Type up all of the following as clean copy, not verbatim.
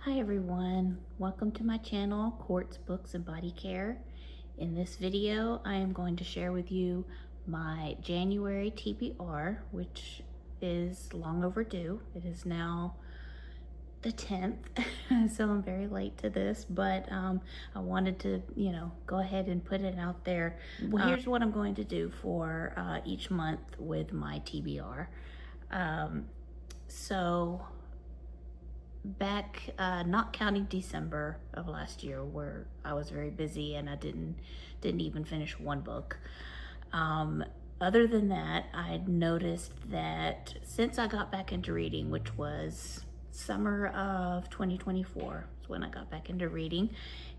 Hi everyone, welcome to my channel, Quartz Books and Body Care. In this video, I am going to share with you my January TBR, which is long overdue. It is now the 10th, so I'm very late to this, but I wanted to, go ahead and put it out there. Well, here's what I'm going to do for each month with my TBR. So back, not counting December of last year where I was very busy and I didn't even finish one book. Other than that, I noticed that since I got back into reading, which was summer of 2024 is when I got back into reading,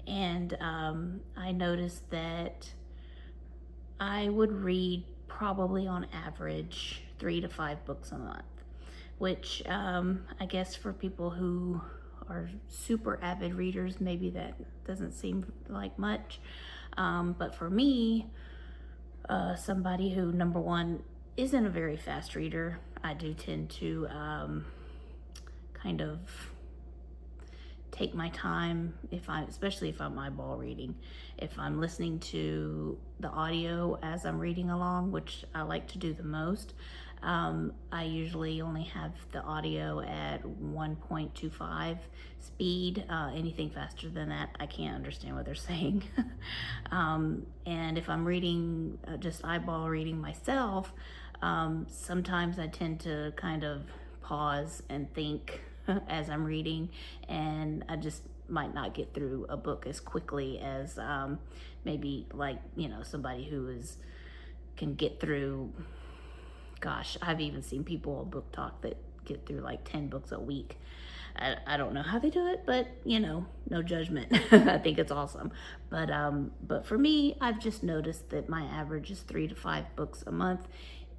and I noticed that I would read probably on average 3 to 5 books a month, which I guess for people who are super avid readers, maybe that doesn't seem like much. But for me, somebody who, number one, isn't a very fast reader, I do tend to kind of take my time, especially if I'm eyeball reading. If I'm listening to the audio as I'm reading along, which I like to do the most, I usually only have the audio at 1.25 speed. Anything faster than that, I can't understand what they're saying. And if I'm reading, just eyeball reading myself, sometimes I tend to kind of pause and think as I'm reading, and I just might not get through a book as quickly as maybe like, somebody who can get through, gosh, I've even seen people on Book Talk that get through like 10 books a week. I don't know how they do it, but no judgment. I think it's awesome. But for me, I've just noticed that my average is 3 to 5 books a month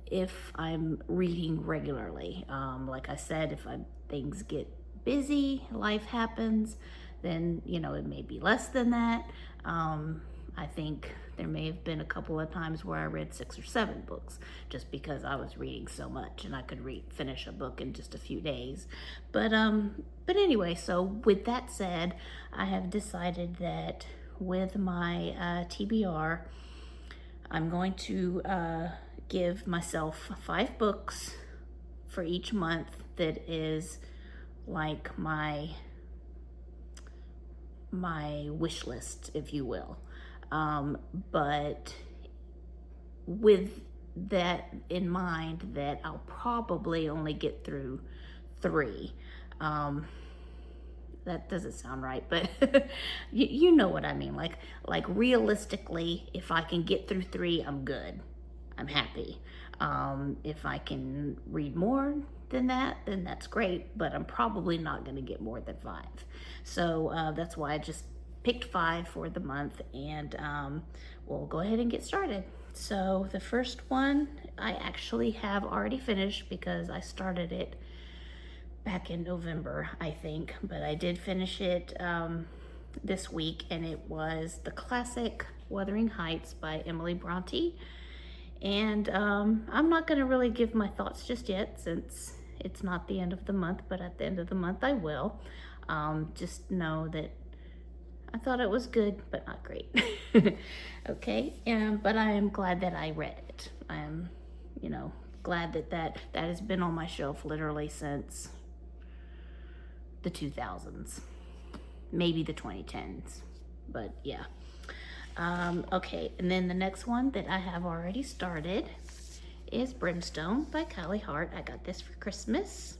if I'm reading regularly. Like I said, if things get busy, life happens, then it may be less than that. I think there may have been a couple of times where I read 6 or 7 books just because I was reading so much and I could finish a book in just a few days. But anyway, so with that said, I have decided that with my TBR, I'm going to give myself 5 books for each month that is like my wish list, if you will. But with that in mind, that I'll probably only get through 3. That doesn't sound right, but you know what I mean. Like realistically, if I can get through 3, I'm good. I'm happy. If I can read more than that, then that's great, but I'm probably not going to get more than 5. So that's why I just picked 5 for the month, and we'll go ahead and get started. So the first one I actually have already finished because I started it back in November, I think, but I did finish it this week, and it was the classic Wuthering Heights by Emily Bronte. And I'm not going to really give my thoughts just yet since it's not the end of the month, but at the end of the month I will. Just know that I thought it was good, but not great. Okay, but I am glad that I read it. I am, glad that has been on my shelf literally since the 2000s, maybe the 2010s, but yeah. Okay, and then the next one that I have already started is Brimstone by Callie Hart. I got this for Christmas.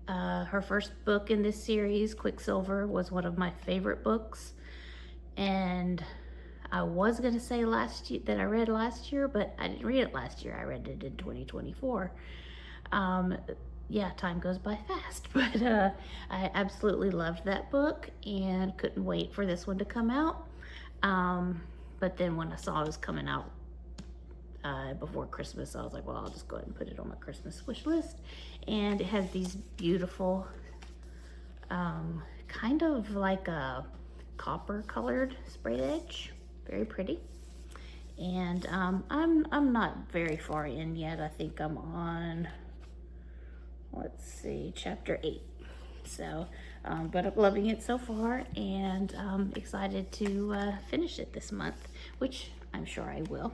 Her first book in this series, Quicksilver, was one of my favorite books, and I was going to say that I read last year, but I didn't read it last year. I read it in 2024. Yeah, time goes by fast, but I absolutely loved that book and couldn't wait for this one to come out. But then when I saw it was coming out before Christmas, I was like, well, I'll just go ahead and put it on my Christmas wish list. And it has these beautiful, kind of like a copper colored sprayed edge, very pretty. And I'm not very far in yet. I think I'm on, let's see, chapter 8. So, but I'm loving it so far, and excited to finish it this month, which I'm sure I will.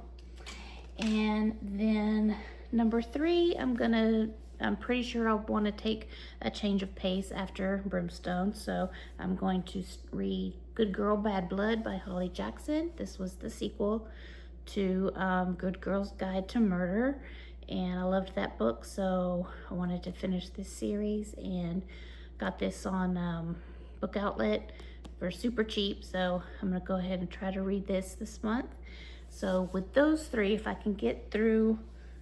And then number 3, I'm pretty sure I'll want to take a change of pace after Brimstone. So I'm going to read Good Girl, Bad Blood by Holly Jackson. This was the sequel to Good Girl's Guide to Murder. And I loved that book, so I wanted to finish this series and got this on Book Outlet for super cheap. So I'm gonna go ahead and try to read this month. So with those 3, if I can get through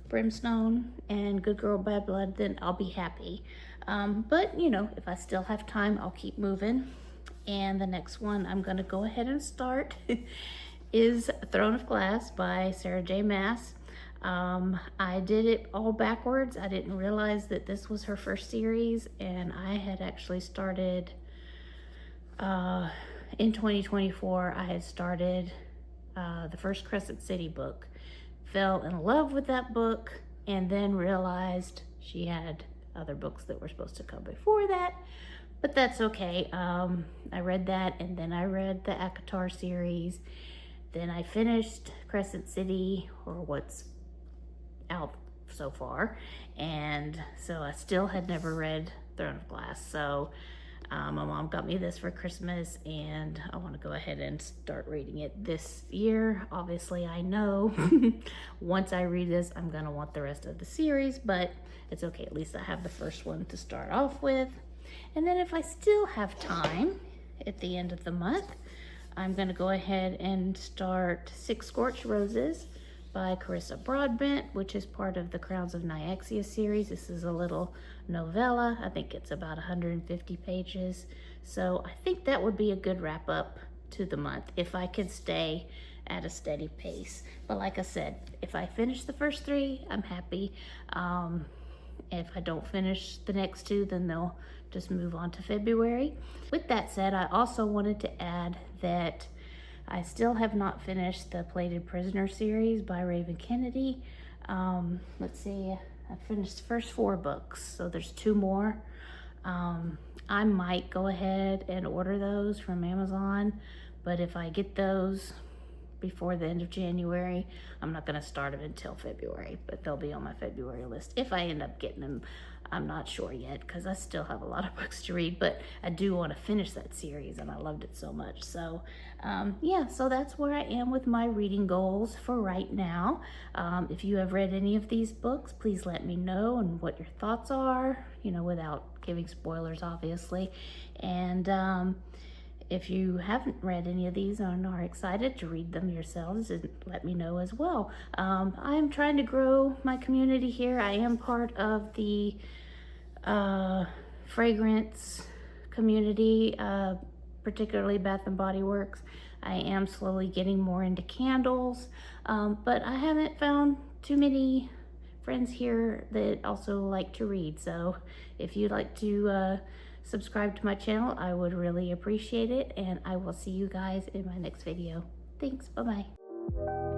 Brimstone and Good Girl, Bad Blood, then I'll be happy. But you know, if I still have time, I'll keep moving. And the next one I'm gonna go ahead and start is Throne of Glass by Sarah J. Maas. I did it all backwards. I didn't realize that this was her first series, and I had actually started in 2024. I had started the first Crescent City book, fell in love with that book, and then realized she had other books that were supposed to come before that, but that's okay. I read that, and then I read the ACOTAR series. Then I finished Crescent City, or what's out so far, and so I still had never read Throne of Glass. So my mom got me this for Christmas, and I want to go ahead and start reading it this year. Obviously, I know once I read this, I'm gonna want the rest of the series, but it's okay. At least I have the first one to start off with. And then if I still have time at the end of the month, I'm gonna go ahead and start Six Scorched Roses by Carissa Broadbent, which is part of the Crowns of Nyaxia series. This is a little novella. I think it's about 150 pages. So I think that would be a good wrap up to the month if I could stay at a steady pace. But like I said, if I finish the first 3, I'm happy. If I don't finish the next 2, then they'll just move on to February. With that said, I also wanted to add that I still have not finished the Plated Prisoner series by Raven Kennedy. Let's see, I finished the first 4 books, so there's 2 more. I might go ahead and order those from Amazon, but if I get those before the end of January, I'm not gonna start them until February, but they'll be on my February list if I end up getting them. I'm not sure yet, because I still have a lot of books to read, but I do want to finish that series, and I loved it so much. So yeah, so that's where I am with my reading goals for right now. If you have read any of these books, please let me know and what your thoughts are, you know, without giving spoilers, obviously. And if you haven't read any of these and are excited to read them yourselves, let me know as well. I'm trying to grow my community here. I am part of the fragrance community, particularly Bath and Body Works. I am slowly getting more into candles, but I haven't found too many friends here that also like to read. So if you'd like to subscribe to my channel, I would really appreciate it, and I will see you guys in my next video. Thanks, bye-bye.